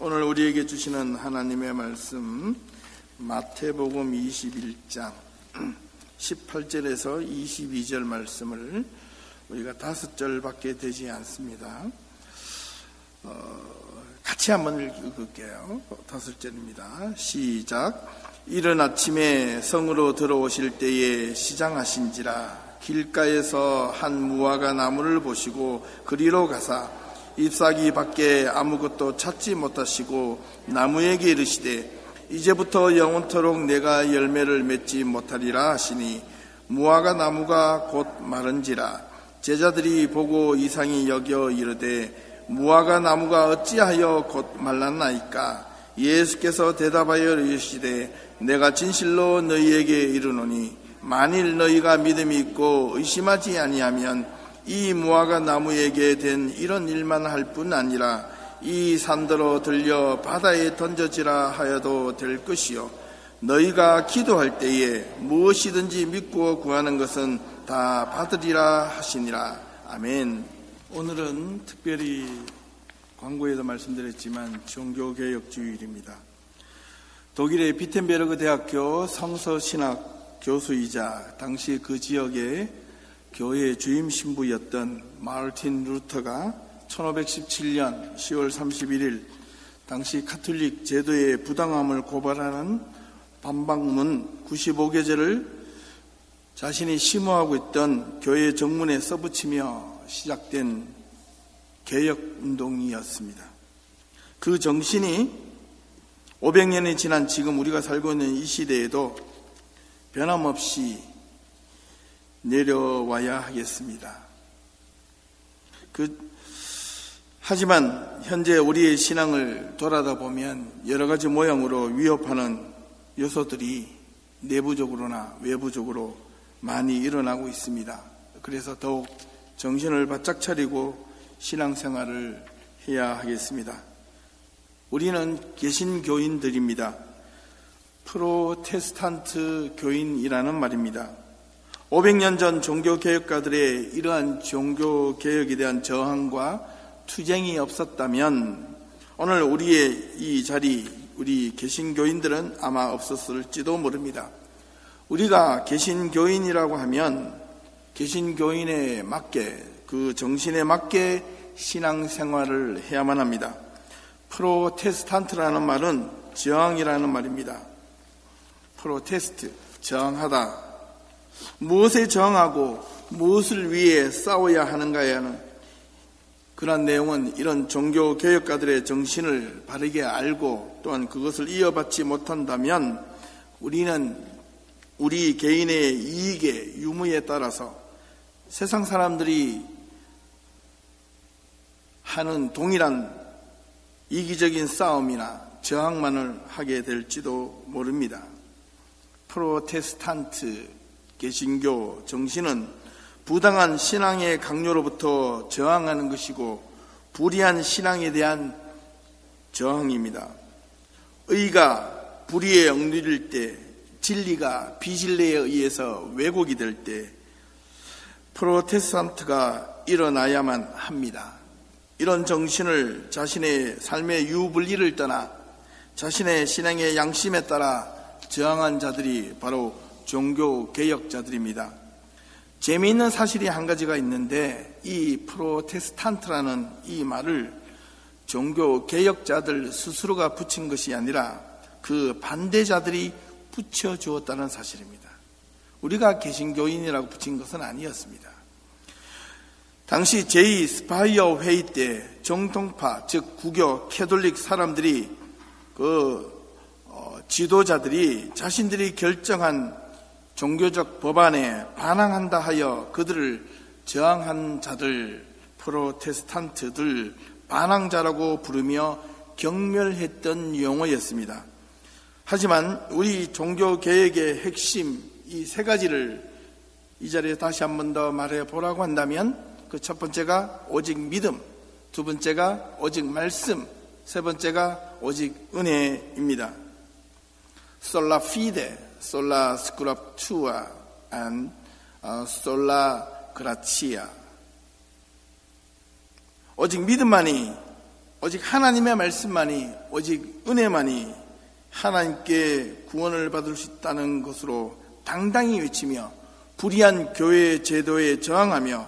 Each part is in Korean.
오늘 우리에게 주시는 하나님의 말씀 마태복음 21장 18절에서 22절 말씀을 우리가 5절밖에 되지 않습니다. 같이 한번 읽을게요. 5절입니다. 시작. 이른 아침에 성으로 들어오실 때에 시장하신지라 길가에서 한 무화과 나무를 보시고 그리로 가사 잎사귀 밖에 아무것도 찾지 못하시고 나무에게 이르시되 이제부터 영원토록 내가 열매를 맺지 못하리라 하시니 무화과 나무가 곧 마른지라. 제자들이 보고 이상히 여겨 이르되 무화과 나무가 어찌하여 곧 말랐나이까? 예수께서 대답하여 이르시되 내가 진실로 너희에게 이르노니 만일 너희가 믿음이 있고 의심하지 아니하면 이 무화과 나무에게 된 이런 일만 할 뿐 아니라 이 산더러 들려 바다에 던져지라 하여도 될 것이요 너희가 기도할 때에 무엇이든지 믿고 구하는 것은 다 받으리라 하시니라. 아멘. 오늘은 특별히 광고에도 말씀드렸지만 종교개혁주일입니다. 독일의 비텐베르그 대학교 성서신학 교수이자 당시 그 지역의 교회 주임 신부였던 마르틴 루터가 1517년 10월 31일 당시 카톨릭 제도의 부당함을 고발하는 반박문 95개절을 자신이 심호하고 있던 교회 정문에 써붙이며 시작된 개혁운동이었습니다. 그 정신이 500년이 지난 지금 우리가 살고 있는 이 시대에도 변함없이 내려와야 하겠습니다. 하지만 현재 우리의 신앙을 돌아다 보면 여러 가지 모양으로 위협하는 요소들이 내부적으로나 외부적으로 많이 일어나고 있습니다. 그래서 더욱 정신을 바짝 차리고 신앙생활을 해야 하겠습니다. 우리는 개신교인들입니다. 프로테스탄트 교인이라는 말입니다. 500년 전 종교개혁가들의 이러한 종교개혁에 대한 저항과 투쟁이 없었다면 오늘 우리의 이 자리, 우리 개신교인들은 아마 없었을지도 모릅니다. 우리가 개신교인이라고 하면 개신교인에 맞게, 그 정신에 맞게 신앙생활을 해야만 합니다. 프로테스탄트라는 말은 저항이라는 말입니다. 프로테스트, 저항하다. 무엇에 저항하고 무엇을 위해 싸워야 하는가에 하는 그런 내용은 이런 종교개혁가들의 정신을 바르게 알고 또한 그것을 이어받지 못한다면 우리는 우리 개인의 이익의 유무에 따라서 세상 사람들이 하는 동일한 이기적인 싸움이나 저항만을 하게 될지도 모릅니다. 프로테스탄트 개신교 정신은 부당한 신앙의 강요로부터 저항하는 것이고 불의한 신앙에 대한 저항입니다. 의가 불의에 얽매일 때, 진리가 비진리에 의해서 왜곡이 될 때 프로테스탄트가 일어나야만 합니다. 이런 정신을 자신의 삶의 유불리를 떠나 자신의 신앙의 양심에 따라 저항한 자들이 바로 종교개혁자들입니다. 재미있는 사실이 한 가지가 있는데 이 프로테스탄트라는 이 말을 종교개혁자들 스스로가 붙인 것이 아니라 그 반대자들이 붙여주었다는 사실입니다. 우리가 개신교인이라고 붙인 것은 아니었습니다. 당시 제2 스파이어 회의 때 정통파, 즉 구교 캐톨릭 사람들이 지도자들이 자신들이 결정한 종교적 법안에 반항한다 하여 그들을 저항한 자들, 프로테스탄트들, 반항자라고 부르며 경멸했던 용어였습니다. 하지만 우리 종교개혁의 핵심 이 세 가지를 이 자리에 다시 한 번 더 말해 보라고 한다면 그 첫 번째가 오직 믿음, 두 번째가 오직 말씀, 세 번째가 오직 은혜입니다. Sola fide, sola scriptura, and sola gratia. 오직 믿음만이 오직 하나님의 말씀만이, 오직 은혜만이 하나님께 구원을 받을 수 있다는 것으로 당당히 외치며 불의한 교회 제도에 저항하며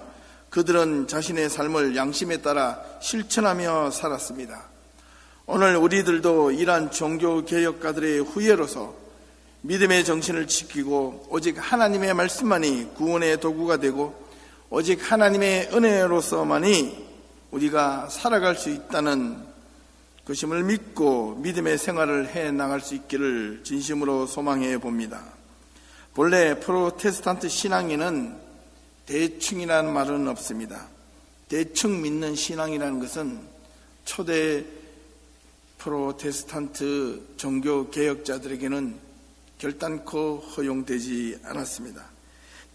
그들은 자신의 삶을 양심에 따라 실천하며 살았습니다. 오늘 우리들도 이러한 종교개혁가들의 후예로서 믿음의 정신을 지키고 오직 하나님의 말씀만이 구원의 도구가 되고 오직 하나님의 은혜로서만이 우리가 살아갈 수 있다는 것임을 믿고 믿음의 생활을 해 나갈 수 있기를 진심으로 소망해 봅니다. 본래 프로테스탄트 신앙에는 대충이라는 말은 없습니다. 대충 믿는 신앙이라는 것은 초대 프로테스탄트 종교 개혁자들에게는 결단코 허용되지 않았습니다.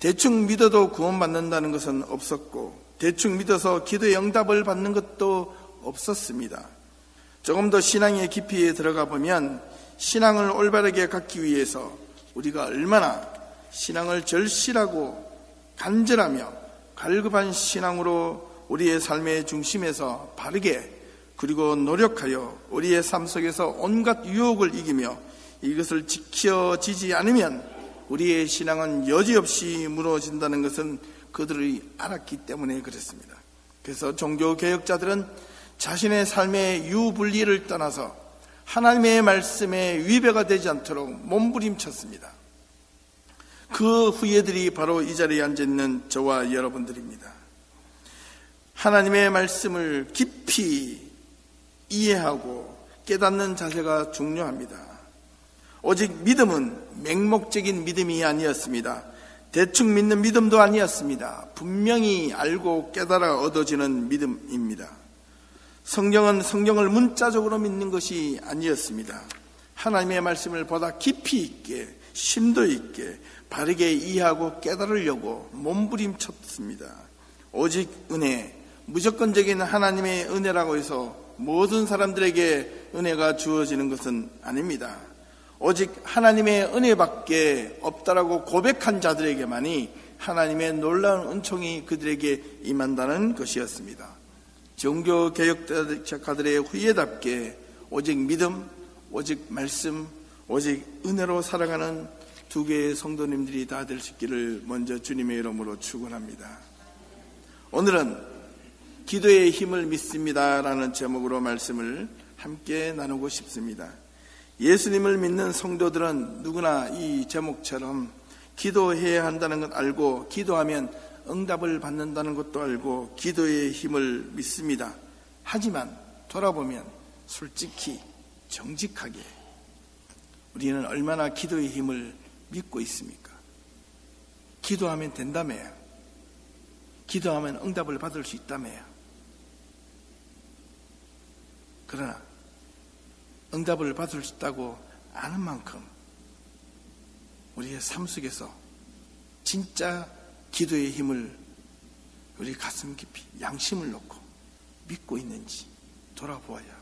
대충 믿어도 구원받는다는 것은 없었고 대충 믿어서 기도의 응답을 받는 것도 없었습니다. 조금 더 신앙의 깊이에 들어가 보면 신앙을 올바르게 갖기 위해서 우리가 얼마나 신앙을 절실하고 간절하며 갈급한 신앙으로 우리의 삶의 중심에서 바르게 그리고 노력하여 우리의 삶 속에서 온갖 유혹을 이기며 이것을 지켜지지 않으면 우리의 신앙은 여지없이 무너진다는 것은 그들이 알았기 때문에 그랬습니다. 그래서 종교개혁자들은 자신의 삶의 유불리를 떠나서 하나님의 말씀에 위배가 되지 않도록 몸부림쳤습니다. 그 후예들이 바로 이 자리에 앉아있는 저와 여러분들입니다. 하나님의 말씀을 깊이 이해하고 깨닫는 자세가 중요합니다. 오직 믿음은 맹목적인 믿음이 아니었습니다. 대충 믿는 믿음도 아니었습니다. 분명히 알고 깨달아 얻어지는 믿음입니다. 성경은 성경을 문자적으로 믿는 것이 아니었습니다. 하나님의 말씀을 보다 깊이 있게 심도 있게 바르게 이해하고 깨달으려고 몸부림쳤습니다. 오직 은혜, 무조건적인 하나님의 은혜라고 해서 모든 사람들에게 은혜가 주어지는 것은 아닙니다. 오직 하나님의 은혜밖에 없다라고 고백한 자들에게만이 하나님의 놀라운 은총이 그들에게 임한다는 것이었습니다. 종교개혁자들의 후예답게 오직 믿음, 오직 말씀, 오직 은혜로 살아가는 두 개의 성도님들이 다 될 수 있기를 먼저 주님의 이름으로 축원합니다. 오늘은 기도의 힘을 믿습니다라는 제목으로 말씀을 함께 나누고 싶습니다. 예수님을 믿는 성도들은 누구나 이 제목처럼 기도해야 한다는 것 알고 기도하면 응답을 받는다는 것도 알고 기도의 힘을 믿습니다. 하지만 돌아보면 솔직히 정직하게 우리는 얼마나 기도의 힘을 믿고 있습니까? 기도하면 된다며요. 기도하면 응답을 받을 수 있다며요. 그러나 응답을 받을 수 있다고 아는 만큼 우리의 삶 속에서 진짜 기도의 힘을 우리 가슴 깊이 양심을 놓고 믿고 있는지 돌아보아야 합니다.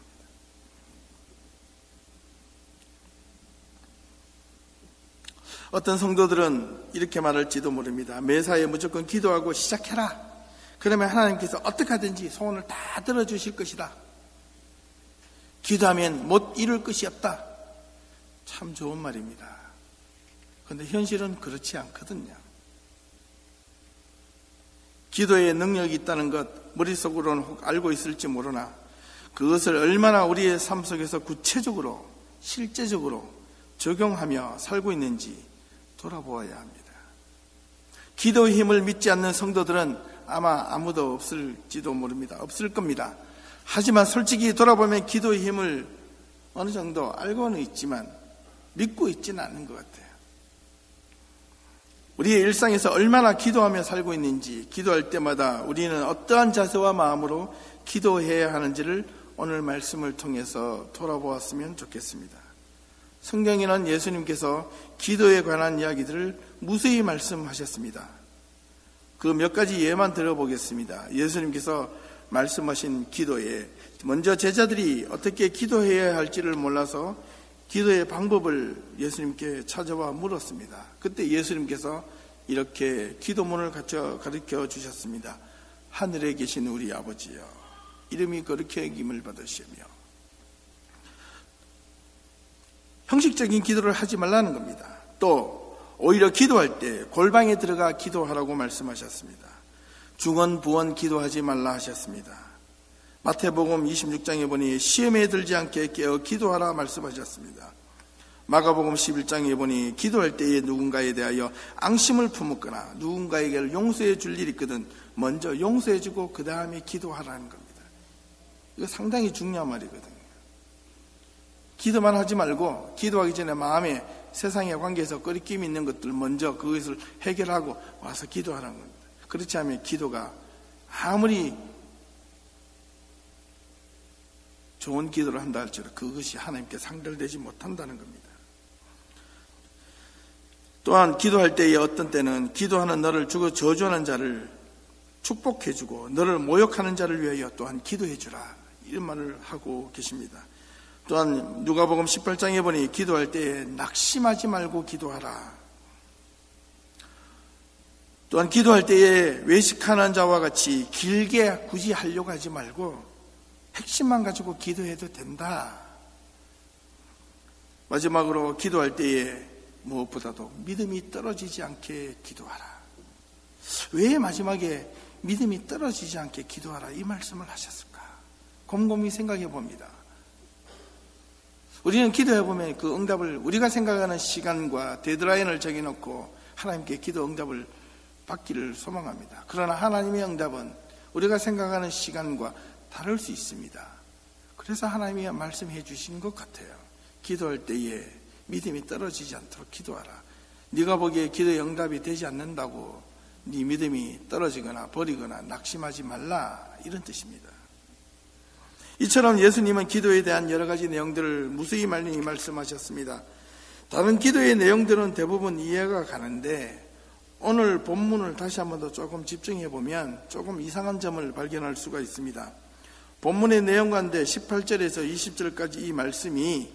어떤 성도들은 이렇게 말할지도 모릅니다. 매사에 무조건 기도하고 시작해라. 그러면 하나님께서 어떻게 하든지 소원을 다 들어주실 것이다. 기도하면 못 이룰 것이 없다. 참 좋은 말입니다. 그런데 현실은 그렇지 않거든요. 기도에 능력이 있다는 것 머릿속으로는 혹 알고 있을지 모르나 그것을 얼마나 우리의 삶 속에서 구체적으로 실제적으로 적용하며 살고 있는지 돌아보아야 합니다. 기도의 힘을 믿지 않는 성도들은 아마 아무도 없을지도 모릅니다. 없을 겁니다. 하지만 솔직히 돌아보면 기도의 힘을 어느 정도 알고는 있지만 믿고 있지는 않는 것 같아요. 우리의 일상에서 얼마나 기도하며 살고 있는지 기도할 때마다 우리는 어떠한 자세와 마음으로 기도해야 하는지를 오늘 말씀을 통해서 돌아보았으면 좋겠습니다. 성경에는 예수님께서 기도에 관한 이야기들을 무수히 말씀하셨습니다. 그 몇 가지 예만 들어보겠습니다. 예수님께서 말씀하신 기도에 먼저 제자들이 어떻게 기도해야 할지를 몰라서 기도의 방법을 예수님께 찾아와 물었습니다. 그때 예수님께서 이렇게 기도문을 가르쳐 주셨습니다. 하늘에 계신 우리 아버지여, 이름이 거룩히 여김을 받으시며, 형식적인 기도를 하지 말라는 겁니다. 또 오히려 기도할 때 골방에 들어가 기도하라고 말씀하셨습니다. 중언부언 기도하지 말라 하셨습니다. 마태복음 26장에 보니 시험에 들지 않게 깨어 기도하라 말씀하셨습니다. 마가복음 11장에 보니 기도할 때에 누군가에 대하여 앙심을 품었거나 누군가에게 용서해 줄 일이 있거든 먼저 용서해 주고 그 다음에 기도하라는 겁니다. 이거 상당히 중요한 말이거든요. 기도만 하지 말고 기도하기 전에 마음에 세상의 관계에서 꺼리낌이 있는 것들 먼저 그것을 해결하고 와서 기도하라는 겁니다. 그렇지 않으면 기도가 아무리 좋은 기도를 한다 할지라도 그것이 하나님께 상달되지 못한다는 겁니다. 또한 기도할 때에 어떤 때는 기도하는 너를 주고 저주하는 자를 축복해주고 너를 모욕하는 자를 위하여 또한 기도해주라, 이런 말을 하고 계십니다. 또한 누가복음 18장에 보니 기도할 때에 낙심하지 말고 기도하라. 또한 기도할 때에 외식하는 자와 같이 길게 굳이 하려고 하지 말고 핵심만 가지고 기도해도 된다. 마지막으로 기도할 때에 무엇보다도 믿음이 떨어지지 않게 기도하라. 왜 마지막에 믿음이 떨어지지 않게 기도하라 이 말씀을 하셨을까? 곰곰이 생각해 봅니다. 우리는 기도해 보면 그 응답을 우리가 생각하는 시간과 데드라인을 정해놓고 하나님께 기도 응답을 받기를 소망합니다. 그러나 하나님의 응답은 우리가 생각하는 시간과 다를 수 있습니다. 그래서 하나님이 말씀해 주신 것 같아요. 기도할 때에 믿음이 떨어지지 않도록 기도하라. 네가 보기에 기도의 응답이 되지 않는다고 네 믿음이 떨어지거나 버리거나 낙심하지 말라, 이런 뜻입니다. 이처럼 예수님은 기도에 대한 여러 가지 내용들을 무수히 많이 말씀하셨습니다. 다른 기도의 내용들은 대부분 이해가 가는데 오늘 본문을 다시 한번 더 조금 집중해 보면 조금 이상한 점을 발견할 수가 있습니다. 본문의 내용 가운데 18절에서 20절까지 이 말씀이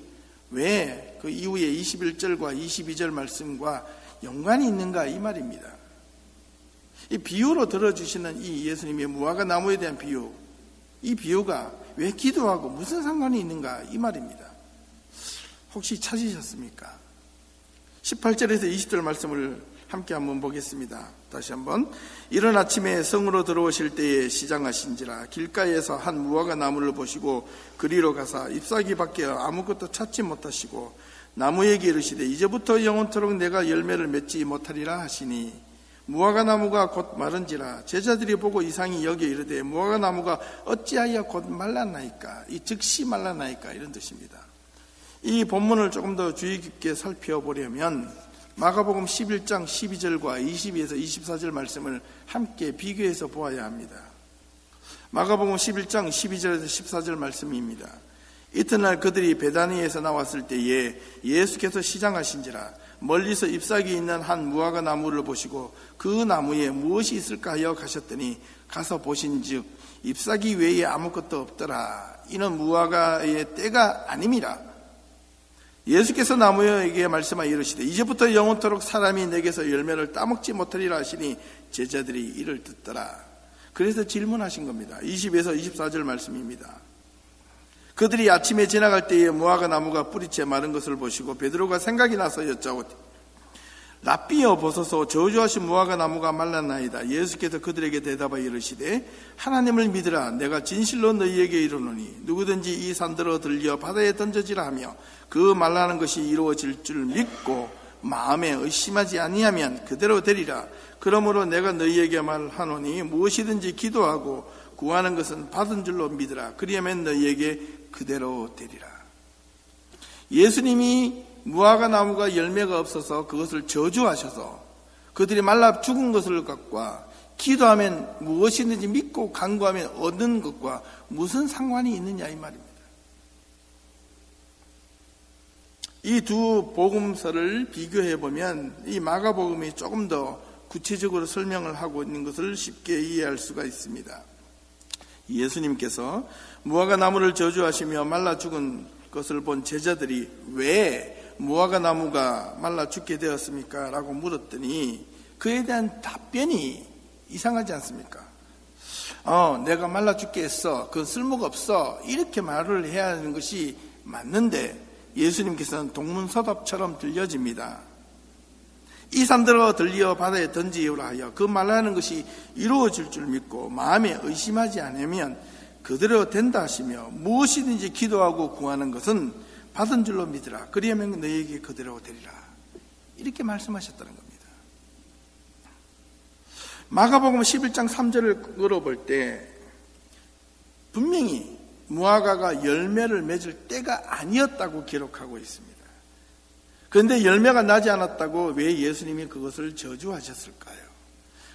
왜 그 이후에 21절과 22절 말씀과 연관이 있는가, 이 말입니다. 이 비유로 들어주시는 이 예수님의 무화과 나무에 대한 비유, 이 비유가 왜 기도하고 무슨 상관이 있는가, 이 말입니다. 혹시 찾으셨습니까? 18절에서 20절 말씀을 함께 한번 보겠습니다. 다시 한번. 이른 아침에 성으로 들어오실 때에 시장하신지라 길가에서 한 무화과 나무를 보시고 그리로 가사 잎사귀 밖에 아무것도 찾지 못하시고 나무에게 이르시되 이제부터 영원토록 내가 열매를 맺지 못하리라 하시니 무화과 나무가 곧 마른지라 제자들이 보고 이상히 여겨 이르되 무화과 나무가 어찌하여 곧 말랐나이까, 이 즉시 말랐나이까, 이런 뜻입니다. 이 본문을 조금 더 주의 깊게 살펴보려면 마가복음 11장 12절과 22에서 24절 말씀을 함께 비교해서 보아야 합니다. 마가복음 11장 12절에서 14절 말씀입니다. 이튿날 그들이 베다니에서 나왔을 때에 예수께서 시장하신지라 멀리서 잎사귀 있는 한 무화과 나무를 보시고 그 나무에 무엇이 있을까 하여 가셨더니 가서 보신즉 잎사귀 외에 아무것도 없더라. 이는 무화과의 때가 아님이라. 예수께서 나무에게 말씀하여 이르시되 이제부터 영원토록 사람이 내게서 열매를 따먹지 못하리라 하시니 제자들이 이를 듣더라. 그래서 질문하신 겁니다. 20에서 24절 말씀입니다. 그들이 아침에 지나갈 때에 무화과 나무가 뿌리채 마른 것을 보시고 베드로가 생각이 나서 여짜오되 랍비여 보소서 저주하신 무화과 나무가 말랐나이다. 예수께서 그들에게 대답하여 이르시되 하나님을 믿으라. 내가 진실로 너희에게 이르노니 누구든지 이 산들어 들려 바다에 던져지라 하며 그 말라는 것이 이루어질 줄 믿고 마음에 의심하지 아니하면 그대로 되리라. 그러므로 내가 너희에게 말하노니 무엇이든지 기도하고 구하는 것은 받은 줄로 믿으라. 그리하면 너희에게 그대로 되리라. 예수님이 무화과 나무가 열매가 없어서 그것을 저주하셔서 그들이 말라 죽은 것을 갖고 기도하면 무엇이든지 믿고 간구하면 얻는 것과 무슨 상관이 있느냐, 이 말입니다. 이 두 복음서를 비교해 보면 이 마가복음이 조금 더 구체적으로 설명을 하고 있는 것을 쉽게 이해할 수가 있습니다. 예수님께서 무화과 나무를 저주하시며 말라 죽은 것을 본 제자들이 왜 무화과 나무가 말라 죽게 되었습니까? 라고 물었더니 그에 대한 답변이 이상하지 않습니까? 내가 말라 죽겠어. 그건 쓸모가 없어. 이렇게 말을 해야 하는 것이 맞는데 예수님께서는 동문서답처럼 들려집니다. 이 산들어 들리어 바다에 던지우라 하여 그 말하는 것이 이루어질 줄 믿고 마음에 의심하지 않으면 그대로 된다 하시며 무엇이든지 기도하고 구하는 것은 받은 줄로 믿으라. 그리하면 너에게 그대로 되리라. 이렇게 말씀하셨다는 겁니다. 마가복음 11장 3절을 걸어볼 때 분명히 무화과가 열매를 맺을 때가 아니었다고 기록하고 있습니다. 그런데 열매가 나지 않았다고 왜 예수님이 그것을 저주하셨을까요?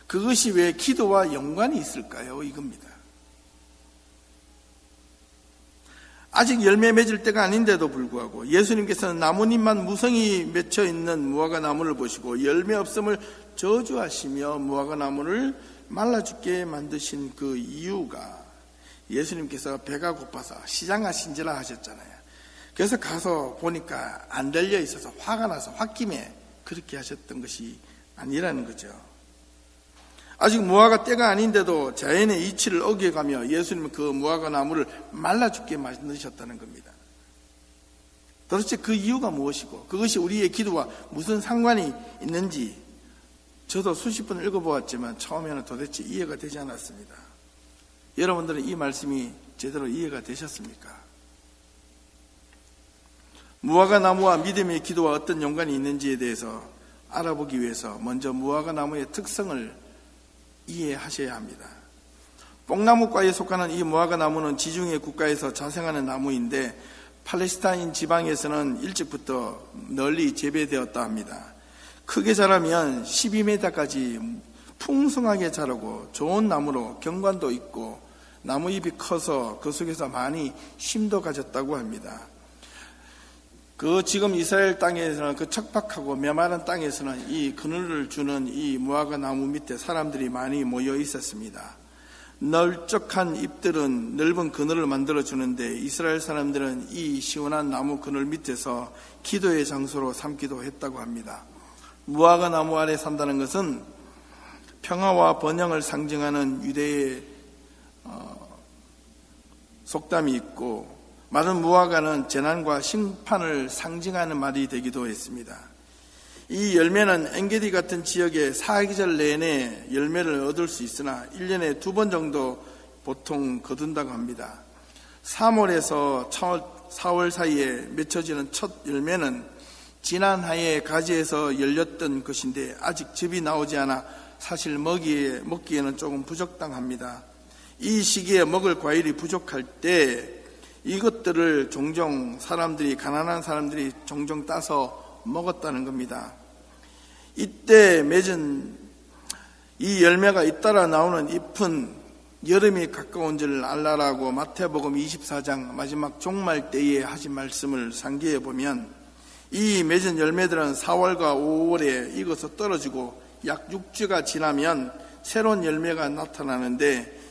그것이 왜 기도와 연관이 있을까요? 이겁니다. 아직 열매 맺을 때가 아닌데도 불구하고 예수님께서는 나뭇잎만 무성히 맺혀 있는 무화과 나무를 보시고 열매 없음을 저주하시며 무화과 나무를 말라 죽게 만드신 그 이유가 예수님께서 배가 고파서 시장 가신지라 하셨잖아요. 그래서 가서 보니까 안 달려 있어서 화가 나서 홧김에 그렇게 하셨던 것이 아니라는 거죠. 아직 무화과 때가 아닌데도 자연의 이치를 어겨가며 예수님은 그 무화과 나무를 말라 죽게 만드셨다는 겁니다. 도대체 그 이유가 무엇이고 그것이 우리의 기도와 무슨 상관이 있는지 저도 수십 번 읽어보았지만 처음에는 도대체 이해가 되지 않았습니다. 여러분들은 이 말씀이 제대로 이해가 되셨습니까? 무화과 나무와 믿음의 기도와 어떤 연관이 있는지에 대해서 알아보기 위해서 먼저 무화과 나무의 특성을 이해하셔야 합니다. 뽕나무과에 속하는 이 무화과 나무는 지중해 국가에서 자생하는 나무인데 팔레스타인 지방에서는 일찍부터 널리 재배되었다 합니다. 크게 자라면 12m까지 풍성하게 자라고 좋은 나무로 경관도 있고 나무잎이 커서 그 속에서 많이 쉼도 가졌다고 합니다. 지금 이스라엘 땅에서는 그 척박하고 메마른 땅에서는 이 그늘을 주는 이 무화과 나무 밑에 사람들이 많이 모여 있었습니다. 넓적한 잎들은 넓은 그늘을 만들어 주는데 이스라엘 사람들은 이 시원한 나무 그늘 밑에서 기도의 장소로 삼기도 했다고 합니다. 무화과 나무 아래 산다는 것은 평화와 번영을 상징하는 유대의 속담이 있고 마른 무화과는 재난과 심판을 상징하는 말이 되기도 했습니다. 이 열매는 엔게디 같은 지역에 사계절 내내 열매를 얻을 수 있으나 1년에 2번 정도 보통 거둔다고 합니다. 3월에서 4월 사이에 맺혀지는 첫 열매는 지난해에 가지에서 열렸던 것인데 아직 즙이 나오지 않아 사실 먹기에는 조금 부적당합니다. 이 시기에 먹을 과일이 부족할 때 이것들을 종종 가난한 사람들이 종종 따서 먹었다는 겁니다. 이때 맺은 이 열매가 잇따라 나오는 잎은 여름이 가까운 줄 알라라고 마태복음 24장 마지막 종말 때에 하신 말씀을 상기해 보면 이 맺은 열매들은 4월과 5월에 익어서 떨어지고 약 6주가 지나면 새로운 열매가 나타나는데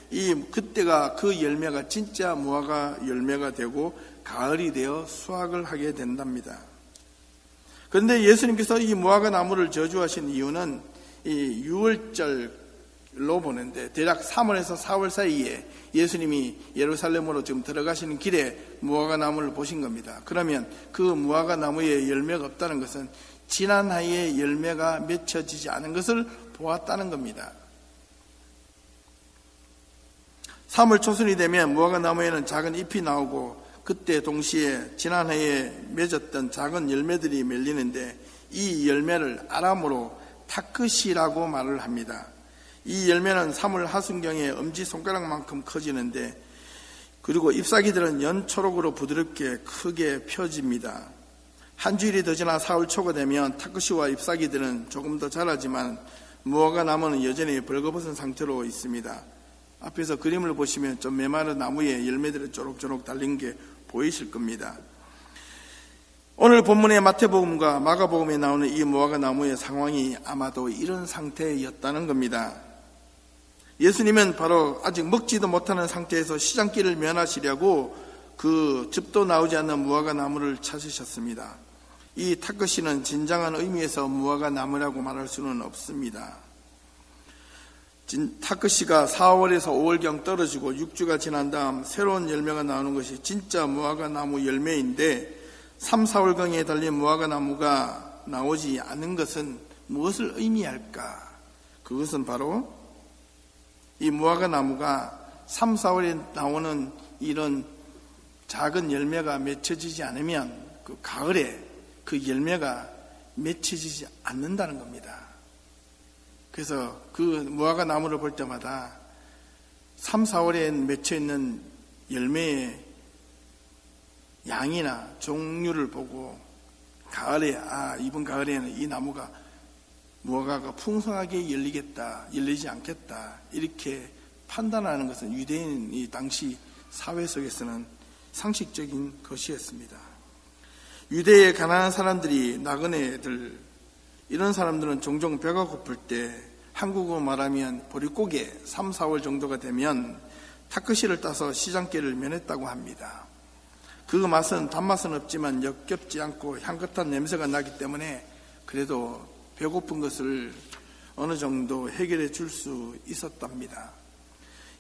그때가 그 열매가 진짜 무화과 열매가 되고 가을이 되어 수확을 하게 된답니다. 그런데 예수님께서 이 무화과 나무를 저주하신 이유는 이 6월절로 보는데 대략 3월에서 4월 사이에 예수님이 예루살렘으로 지금 들어가시는 길에 무화과 나무를 보신 겁니다. 그러면 그 무화과 나무에 열매가 없다는 것은 지난해에 열매가 맺혀지지 않은 것을 보았다는 겁니다. 3월 초순이 되면 무화과 나무에는 작은 잎이 나오고 그때 동시에 지난해에 맺었던 작은 열매들이 맺리는데 이 열매를 아람어로 타크시라고 말을 합니다. 이 열매는 3월 하순경에 엄지손가락만큼 커지는데 그리고 잎사귀들은 연초록으로 부드럽게 크게 펴집니다. 한 주일이 더 지나 4월 초가 되면 타크시와 잎사귀들은 조금 더 자라지만 무화과 나무는 여전히 벌거벗은 상태로 있습니다. 앞에서 그림을 보시면 좀 메마른 나무에 열매들이 쪼록쪼록 달린 게 보이실 겁니다. 오늘 본문의 마태복음과 마가복음에 나오는 이 무화과 나무의 상황이 아마도 이런 상태였다는 겁니다. 예수님은 바로 아직 먹지도 못하는 상태에서 시장길을 면하시려고 그 즙도 나오지 않는 무화과 나무를 찾으셨습니다. 이 타크시는 진정한 의미에서 무화과 나무라고 말할 수는 없습니다. 타크씨가 4월에서 5월경 떨어지고 6주가 지난 다음 새로운 열매가 나오는 것이 진짜 무화과 나무 열매인데 3, 4월경에 달린 무화과 나무가 나오지 않은 것은 무엇을 의미할까? 그것은 바로 이 무화과 나무가 3, 4월에 나오는 이런 작은 열매가 맺혀지지 않으면 그 가을에 그 열매가 맺혀지지 않는다는 겁니다. 그래서 그 무화과 나무를 볼 때마다 3, 4월에 맺혀있는 열매의 양이나 종류를 보고 가을에 이번 가을에는 이 나무가 무화과가 풍성하게 열리지 않겠다 이렇게 판단하는 것은 유대인이 당시 사회 속에서는 상식적인 것이었습니다. 유대의 가난한 사람들이 나그네들 이런 사람들은 종종 배가 고플 때 한국어 말하면 보릿고개 3, 4월 정도가 되면 타크시를 따서 시장길을 면했다고 합니다. 그 맛은 단맛은 없지만 역겹지 않고 향긋한 냄새가 나기 때문에 그래도 배고픈 것을 어느 정도 해결해 줄 수 있었답니다.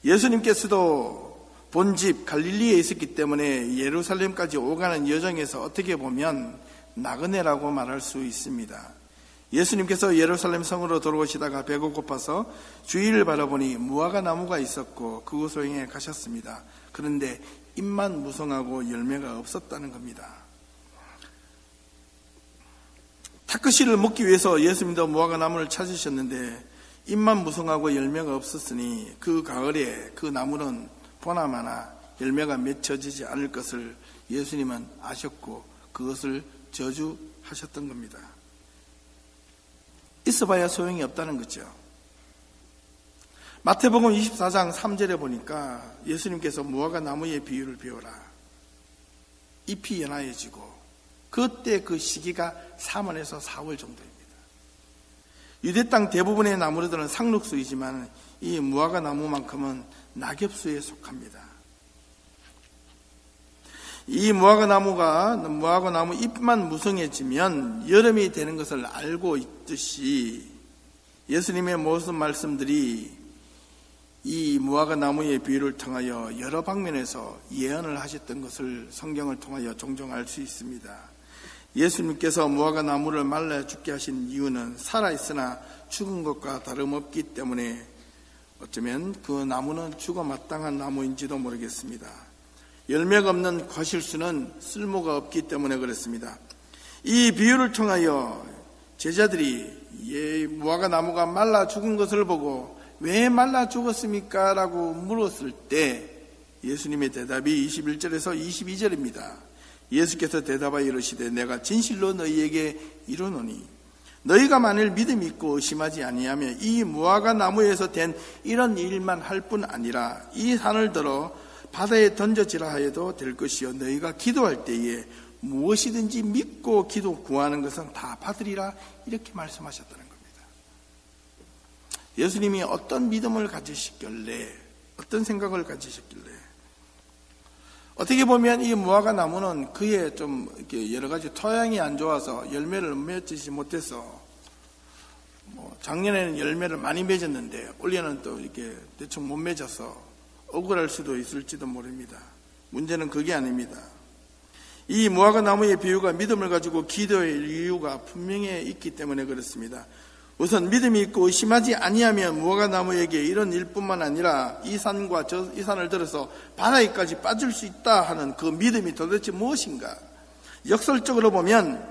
예수님께서도 본집 갈릴리에 있었기 때문에 예루살렘까지 오가는 여정에서 어떻게 보면 나그네라고 말할 수 있습니다. 예수님께서 예루살렘 성으로 돌아오시다가 배가 고파서 주위를 바라보니 무화과 나무가 있었고 그곳으로 향해 가셨습니다. 그런데 잎만 무성하고 열매가 없었다는 겁니다. 타크시를 먹기 위해서 예수님도 무화과 나무를 찾으셨는데 잎만 무성하고 열매가 없었으니 그 가을에 그 나무는 보나마나 열매가 맺혀지지 않을 것을 예수님은 아셨고 그것을 저주하셨던 겁니다. 있어봐야 소용이 없다는 거죠. 마태복음 24장 3절에 보니까 예수님께서 무화과 나무의 비유를 배워라. 잎이 연하여지고 그때 그 시기가 3월에서 4월 정도입니다. 유대 땅 대부분의 나무들은 상록수이지만 이 무화과 나무만큼은 낙엽수에 속합니다. 이 무화과 나무 잎만 무성해지면 여름이 되는 것을 알고 있듯이 예수님의 모든 말씀들이 이 무화과 나무의 비유를 통하여 여러 방면에서 예언을 하셨던 것을 성경을 통하여 종종 알 수 있습니다. 예수님께서 무화과 나무를 말라 죽게 하신 이유는 살아있으나 죽은 것과 다름없기 때문에 어쩌면 그 나무는 죽어 마땅한 나무인지도 모르겠습니다. 열매가 없는 과실수는 쓸모가 없기 때문에 그렇습니다. 이 비유를 통하여 제자들이 무화과 나무가 말라 죽은 것을 보고 왜 말라 죽었습니까? 라고 물었을 때 예수님의 대답이 21절에서 22절입니다. 예수께서 대답하여 이르시되 내가 진실로 너희에게 이르노니 너희가 만일 믿음이 있고 의심하지 아니하면 이 무화과 나무에서 된 이런 일만 할 뿐 아니라 이 산을 들어 바다에 던져지라 하여도 될 것이요 너희가 기도할 때에 무엇이든지 믿고 기도 구하는 것은 다 받으리라 이렇게 말씀하셨다는 겁니다. 예수님이 어떤 믿음을 가지셨길래 어떤 생각을 가지셨길래 어떻게 보면 이 무화과 나무는 그의 좀 이렇게 여러 가지 토양이 안 좋아서 열매를 맺지 못해서 작년에는 열매를 많이 맺었는데 올해는 또 이렇게 대충 못 맺어서 억울할 수도 있을지도 모릅니다. 문제는 그게 아닙니다. 이 무화과 나무의 비유가 믿음을 가지고 기도할 이유가 분명히 있기 때문에 그렇습니다. 우선 믿음이 있고 의심하지 아니하면 무화과 나무에게 이런 일뿐만 아니라 이 산과 이 산을 들어서 바다에까지 빠질 수 있다 하는 그 믿음이 도대체 무엇인가? 역설적으로 보면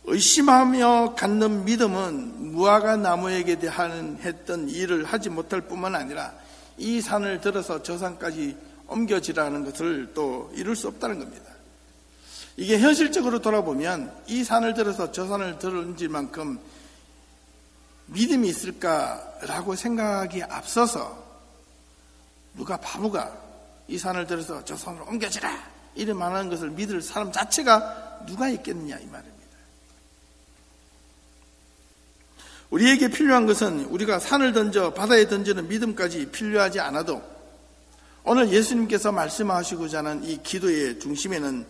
의심하며 갖는 믿음은 무화과 나무에게 대한 했던 일을 하지 못할 뿐만 아니라 이 산을 들어서 저 산까지 옮겨지라는 것을 또 이룰 수 없다는 겁니다. 이게 현실적으로 돌아보면 이 산을 들어서 저 산을 들어온질 만큼 믿음이 있을까라고 생각이 앞서서 누가 바보가 이 산을 들어서 저 산으로 옮겨지라 이래 말하는 것을 믿을 사람 자체가 누가 있겠느냐 이 말입니다. 우리에게 필요한 것은 우리가 산을 던져 바다에 던지는 믿음까지 필요하지 않아도 오늘 예수님께서 말씀하시고자 하는 이 기도의 중심에는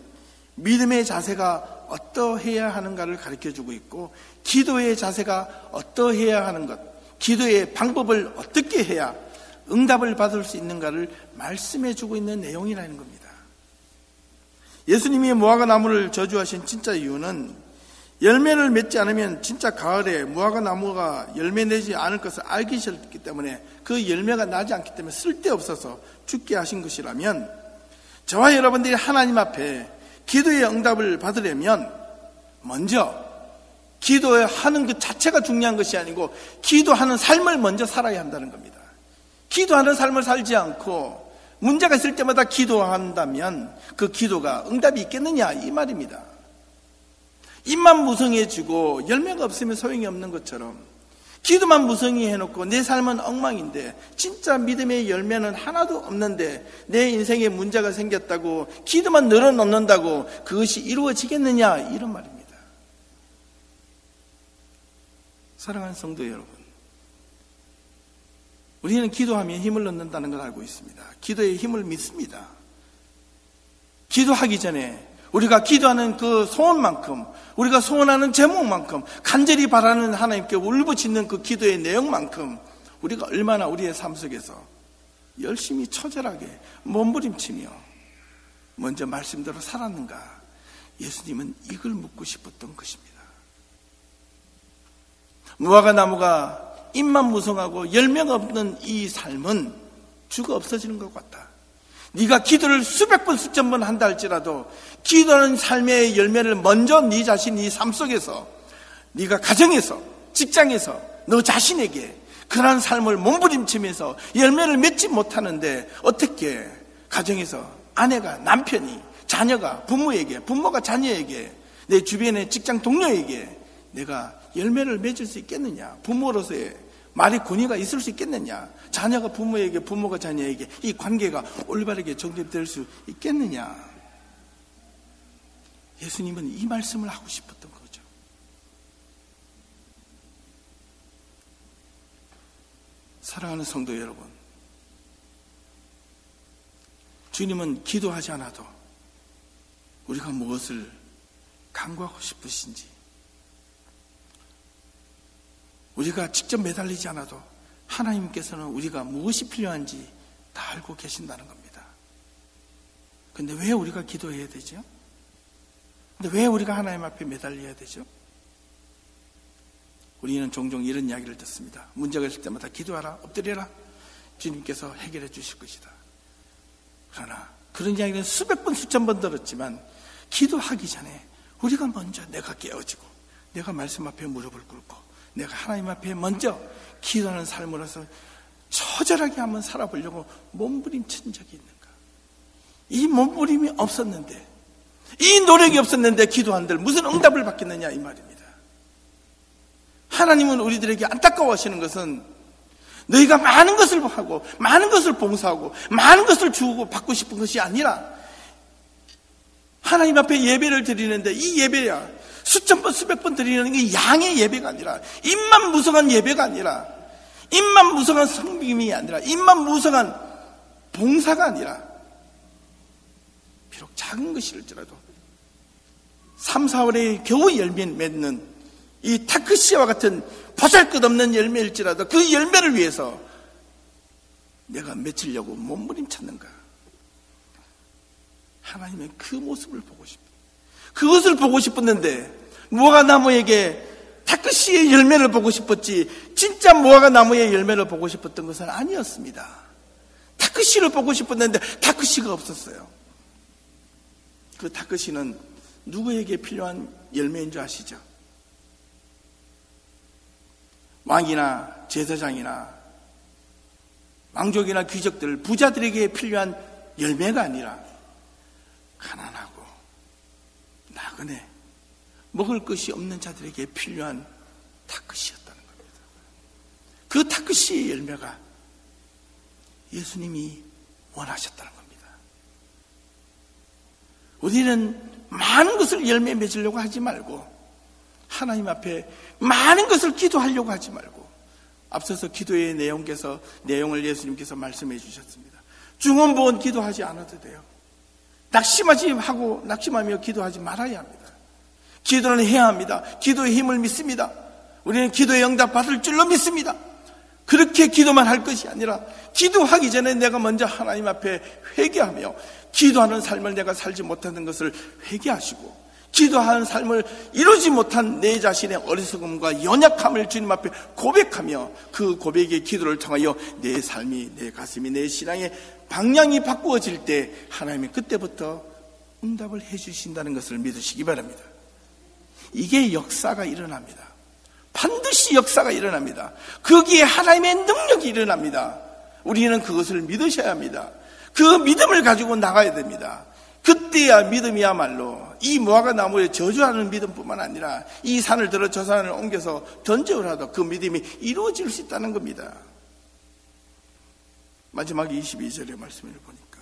믿음의 자세가 어떠해야 하는가를 가르쳐주고 있고 기도의 자세가 어떠해야 하는 것, 기도의 방법을 어떻게 해야 응답을 받을 수 있는가를 말씀해 주고 있는 내용이라는 겁니다. 예수님이 무화과 나무를 저주하신 진짜 이유는 열매를 맺지 않으면 진짜 가을에 무화과 나무가 열매 내지 않을 것을 알기 싫기 때문에, 그 열매가 나지 않기 때문에 쓸데없어서 죽게 하신 것이라면, 저와 여러분들이 하나님 앞에 기도의 응답을 받으려면 먼저 기도하는 것 자체가 중요한 것이 아니고 기도하는 삶을 먼저 살아야 한다는 겁니다. 기도하는 삶을 살지 않고 문제가 있을 때마다 기도한다면 그 기도가 응답이 있겠느냐, 이 말입니다. 입만 무성해지고 열매가 없으면 소용이 없는 것처럼 기도만 무성히 해놓고 내 삶은 엉망인데 진짜 믿음의 열매는 하나도 없는데 내 인생에 문제가 생겼다고 기도만 늘어놓는다고 그것이 이루어지겠느냐, 이런 말입니다. 사랑하는 성도 여러분, 우리는 기도하면 힘을 얻는다는 걸 알고 있습니다. 기도의 힘을 믿습니다. 기도하기 전에 우리가 기도하는 그 소원만큼, 우리가 소원하는 제목만큼, 간절히 바라는 하나님께 울부짖는 그 기도의 내용만큼 우리가 얼마나 우리의 삶 속에서 열심히 처절하게 몸부림치며 먼저 말씀대로 살았는가, 예수님은 이걸 묻고 싶었던 것입니다. 무화과 나무가 잎만 무성하고 열매가 없는 이 삶은 죽어 없어지는 것 같다. 네가 기도를 수백 번 수천 번 한다 할지라도 기도하는 삶의 열매를 먼저 네 자신, 네 삶 속에서, 네가 가정에서, 직장에서 너 자신에게 그러한 삶을 몸부림치면서 열매를 맺지 못하는데, 어떻게 가정에서 아내가 남편이, 자녀가 부모에게, 부모가 자녀에게, 내 주변의 직장 동료에게 내가 열매를 맺을 수 있겠느냐, 부모로서의 말의 권위가 있을 수 있겠느냐, 자녀가 부모에게, 부모가 자녀에게 이 관계가 올바르게 정립될 수 있겠느냐. 예수님은 이 말씀을 하고 싶었던 거죠. 사랑하는 성도 여러분, 주님은 기도하지 않아도 우리가 무엇을 간구하고 싶으신지, 우리가 직접 매달리지 않아도 하나님께서는 우리가 무엇이 필요한지 다 알고 계신다는 겁니다. 그런데 왜 우리가 기도해야 되죠? 근데 왜 우리가 하나님 앞에 매달려야 되죠? 우리는 종종 이런 이야기를 듣습니다. 문제가 있을 때마다 기도하라, 엎드려라, 주님께서 해결해 주실 것이다. 그러나 그런 이야기는 수백 번 수천 번 들었지만, 기도하기 전에 우리가 먼저 내가 깨어지고 내가 말씀 앞에 무릎을 꿇고 내가 하나님 앞에 먼저 기도하는 삶으로서 처절하게 한번 살아보려고 몸부림친 적이 있는가? 이 몸부림이 없었는데, 이 노력이 없었는데 기도한들 무슨 응답을 받겠느냐, 이 말입니다. 하나님은 우리들에게 안타까워하시는 것은 너희가 많은 것을 하고 많은 것을 봉사하고 많은 것을 주고 받고 싶은 것이 아니라, 하나님 앞에 예배를 드리는데 이 예배야 수천 번 수백 번 드리는 게 양의 예배가 아니라, 입만 무성한 예배가 아니라, 입만 무성한 성김이 아니라, 입만 무성한 봉사가 아니라, 비록 작은 것일지라도 3, 4월에 겨우 열매 맺는 이 타크시와 같은 보잘것없는 열매일지라도 그 열매를 위해서 내가 맺으려고 몸부림쳤는가? 하나님은 그 모습을 보고 싶어요. 그것을 보고 싶었는데, 무화과 나무에게 타크시의 열매를 보고 싶었지 진짜 무화과 나무의 열매를 보고 싶었던 것은 아니었습니다. 타크시를 보고 싶었는데 타크시가 없었어요. 그 타크시는 누구에게 필요한 열매인 줄 아시죠? 왕이나 제사장이나 왕족이나 귀족들, 부자들에게 필요한 열매가 아니라 가난하고 나그네, 먹을 것이 없는 자들에게 필요한 타크시였다는 겁니다. 그 타크시의 열매가 예수님이 원하셨다는 겁니다. 우리는 많은 것을 열매 맺으려고 하지 말고, 하나님 앞에 많은 것을 기도하려고 하지 말고, 앞서서 기도의 내용을 예수님께서 말씀해 주셨습니다. 중언부언 기도하지 않아도 돼요. 낙심하며 기도하지 말아야 합니다. 기도는 해야 합니다. 기도의 힘을 믿습니다. 우리는 기도의 응답 받을 줄로 믿습니다. 그렇게 기도만 할 것이 아니라 기도하기 전에 내가 먼저 하나님 앞에 회개하며 기도하는 삶을 내가 살지 못하는 것을 회개하시고 기도하는 삶을 이루지 못한 내 자신의 어리석음과 연약함을 주님 앞에 고백하며 그 고백의 기도를 통하여 내 삶이, 내 가슴이, 내 신앙의 방향이 바꾸어질 때 하나님이 그때부터 응답을 해주신다는 것을 믿으시기 바랍니다. 이게 역사가 일어납니다. 반드시 역사가 일어납니다. 거기에 하나님의 능력이 일어납니다. 우리는 그것을 믿으셔야 합니다. 그 믿음을 가지고 나가야 됩니다. 그때야 믿음이야말로 이 무화과 나무에 저주하는 믿음뿐만 아니라 이 산을 들어 저 산을 옮겨서 던져라도 그 믿음이 이루어질 수 있다는 겁니다. 마지막 22절의 말씀을 보니까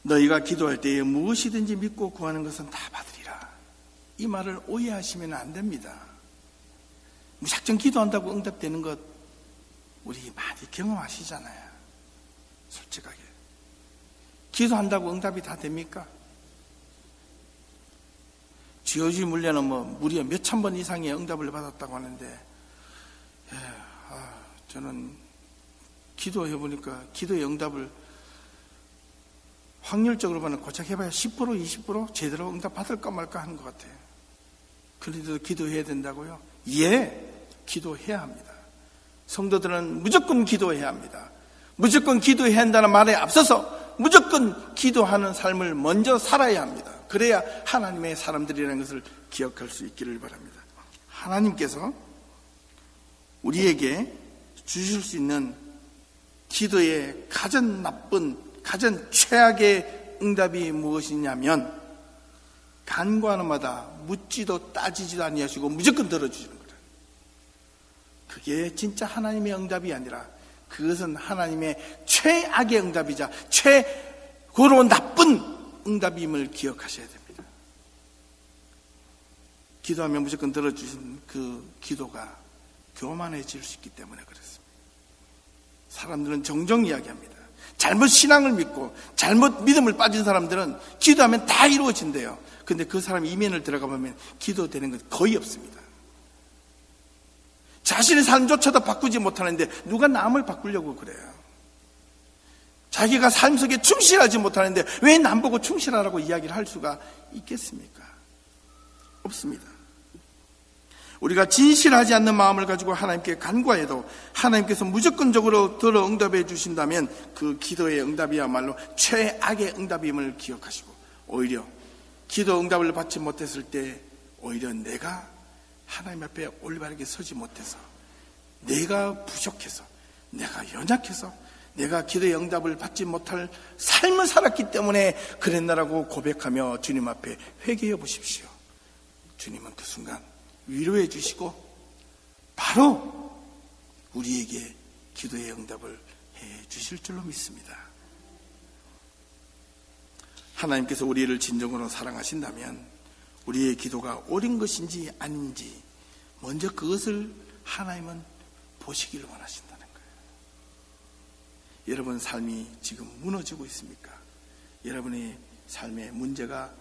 너희가 기도할 때에 무엇이든지 믿고 구하는 것은 다 받으리라. 이 말을 오해하시면 안 됩니다. 무작정 기도한다고 응답되는 것 우리 많이 경험하시잖아요. 솔직하게 기도한다고 응답이 다 됩니까? 지오지 물려는 무려 몇천 번 이상의 응답을 받았다고 하는데 저는 기도해보니까 기도의 응답을 확률적으로 보면 고작 해봐야 10% 20% 제대로 응답 받을까 말까 하는 것 같아요. 그런데도 기도해야 된다고요? 예, 기도해야 합니다. 성도들은 무조건 기도해야 합니다. 무조건 기도해야 한다는 말에 앞서서 무조건 기도하는 삶을 먼저 살아야 합니다. 그래야 하나님의 사람들이라는 것을 기억할 수 있기를 바랍니다. 하나님께서 우리에게 주실 수 있는 기도의 가장 나쁜, 가장 최악의 응답이 무엇이냐면 간구하는 마다 묻지도 따지지도 아니하시고 무조건 들어주시는 거예요. 그게 진짜 하나님의 응답이 아니라 그것은 하나님의 최악의 응답이자 최고로 나쁜 응답임을 기억하셔야 됩니다. 기도하면 무조건 들어주신 그 기도가 교만해질 수 있기 때문에 그렇습니다. 사람들은 종종 이야기합니다. 잘못 신앙을 믿고 잘못 믿음을 빠진 사람들은 기도하면 다 이루어진대요. 근데 그 사람 이면을 들어가 보면 기도되는 건 거의 없습니다. 자신의 삶조차도 바꾸지 못하는데 누가 남을 바꾸려고 그래요. 자기가 삶 속에 충실하지 못하는데 왜 남 보고 충실하라고 이야기를 할 수가 있겠습니까? 없습니다. 우리가 진실하지 않는 마음을 가지고 하나님께 간구해도 하나님께서 무조건적으로 들어 응답해 주신다면 그 기도의 응답이야말로 최악의 응답임을 기억하시고 오히려 기도 응답을 받지 못했을 때 오히려 내가 하나님 앞에 올바르게 서지 못해서 내가 부족해서 내가 연약해서 내가 기도의 응답을 받지 못할 삶을 살았기 때문에 그랬나라고 고백하며 주님 앞에 회개해 보십시오. 주님은 그 순간 위로해 주시고 바로 우리에게 기도의 응답을 해 주실 줄로 믿습니다. 하나님께서 우리를 진정으로 사랑하신다면 우리의 기도가 옳은 것인지 아닌지 먼저 그것을 하나님은 보시기를 원하신다는 거예요. 여러분 삶이 지금 무너지고 있습니까? 여러분의 삶에 문제가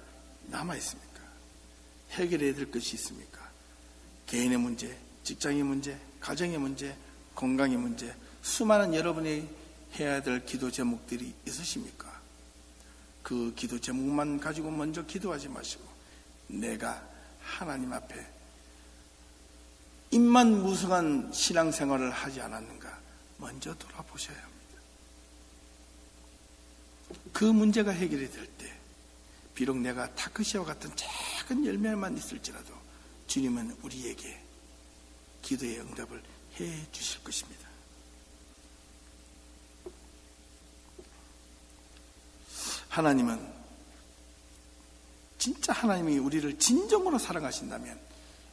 남아 있습니까? 해결해야 될 것이 있습니까? 개인의 문제, 직장의 문제, 가정의 문제, 건강의 문제, 수많은 여러분이 해야 될 기도 제목들이 있으십니까? 그 기도 제목만 가지고 먼저 기도하지 마시고 내가 하나님 앞에 입만 무성한 신앙생활을 하지 않았는가 먼저 돌아보셔야 합니다. 그 문제가 해결이 될 때 비록 내가 다크시와 같은 작은 열매만 있을지라도 주님은 우리에게 기도의 응답을 해 주실 것입니다. 하나님은 진짜 하나님이 우리를 진정으로 사랑하신다면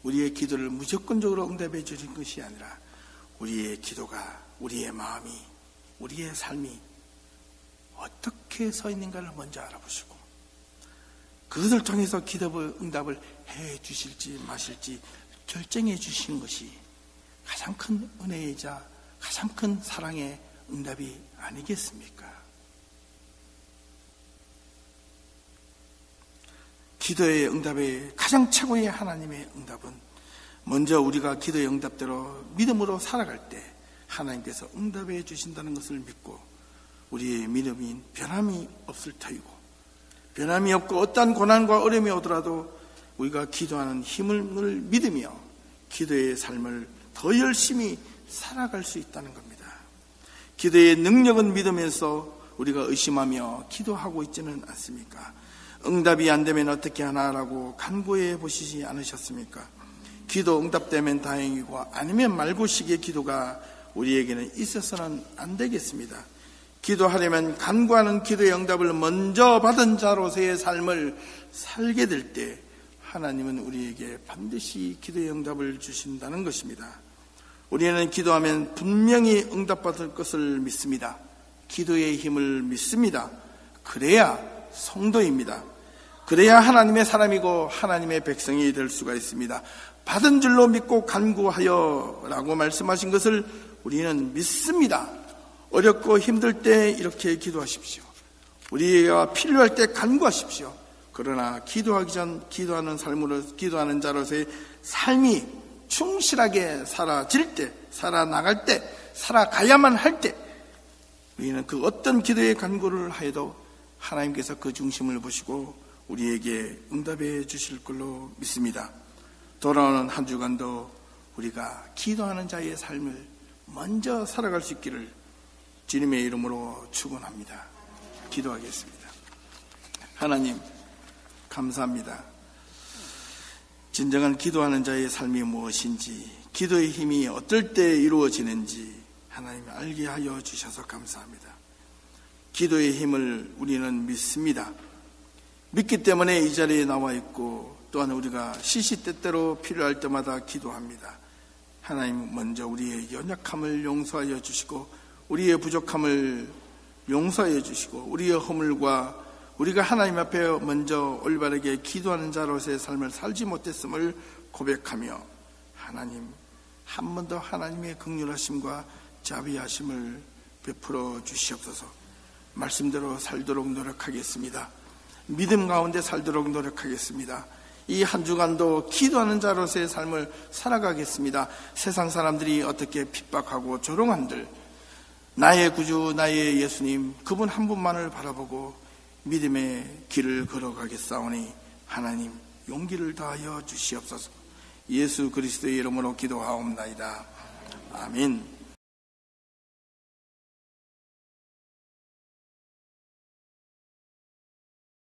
우리의 기도를 무조건적으로 응답해 주신 것이 아니라 우리의 기도가, 우리의 마음이, 우리의 삶이 어떻게 서 있는가를 먼저 알아보시고 그것을 통해서 기도의 응답을 해 주실지 마실지 결정해 주신 것이 가장 큰 은혜이자 가장 큰 사랑의 응답이 아니겠습니까? 기도의 응답의 가장 최고의 하나님의 응답은 먼저 우리가 기도의 응답대로 믿음으로 살아갈 때 하나님께서 응답해 주신다는 것을 믿고 우리의 믿음이 변함이 없을 터이고, 변함이 없고 어떠한 고난과 어려움이 오더라도 우리가 기도하는 힘을 믿으며 기도의 삶을 더 열심히 살아갈 수 있다는 겁니다. 기도의 능력은 믿으면서 우리가 의심하며 기도하고 있지는 않습니까? 응답이 안 되면 어떻게 하나라고 간구해 보시지 않으셨습니까? 기도 응답되면 다행이고 아니면 말고식의 기도가 우리에게는 있어서는 안 되겠습니다. 기도하려면 간구하는 기도의 응답을 먼저 받은 자로서의 삶을 살게 될 때 하나님은 우리에게 반드시 기도의 응답을 주신다는 것입니다. 우리는 기도하면 분명히 응답받을 것을 믿습니다. 기도의 힘을 믿습니다. 그래야 성도입니다. 그래야 하나님의 사람이고 하나님의 백성이 될 수가 있습니다. 받은 줄로 믿고 간구하여 라고 말씀하신 것을 우리는 믿습니다. 어렵고 힘들 때 이렇게 기도하십시오. 우리가 필요할 때 간구하십시오. 그러나 기도하기 전 기도하는 삶으로, 기도하는 자로서의 삶이 충실하게 살아질 때, 살아나갈 때, 살아가야만 할 때 우리는 그 어떤 기도의 간구를 하여도 하나님께서 그 중심을 보시고 우리에게 응답해 주실 걸로 믿습니다. 돌아오는 한 주간도 우리가 기도하는 자의 삶을 먼저 살아갈 수 있기를 주님의 이름으로 축원합니다. 기도하겠습니다. 하나님 감사합니다. 진정한 기도하는 자의 삶이 무엇인지, 기도의 힘이 어떨 때 이루어지는지 하나님 알게 하여 주셔서 감사합니다. 기도의 힘을 우리는 믿습니다. 믿기 때문에 이 자리에 나와 있고 또한 우리가 시시때때로 필요할 때마다 기도합니다. 하나님 먼저 우리의 연약함을 용서하여 주시고 우리의 부족함을 용서하여 주시고 우리의 허물과 우리가 하나님 앞에 먼저 올바르게 기도하는 자로서의 삶을 살지 못했음을 고백하며 하나님 한 번 더 하나님의 긍휼하심과 자비하심을 베풀어 주시옵소서. 말씀대로 살도록 노력하겠습니다. 믿음 가운데 살도록 노력하겠습니다. 이 한 주간도 기도하는 자로서의 삶을 살아가겠습니다. 세상 사람들이 어떻게 핍박하고 조롱한들 나의 구주 나의 예수님 그분 한 분만을 바라보고 믿음의 길을 걸어가겠사오니 하나님 용기를 다하여 주시옵소서. 예수 그리스도의 이름으로 기도하옵나이다. 아멘.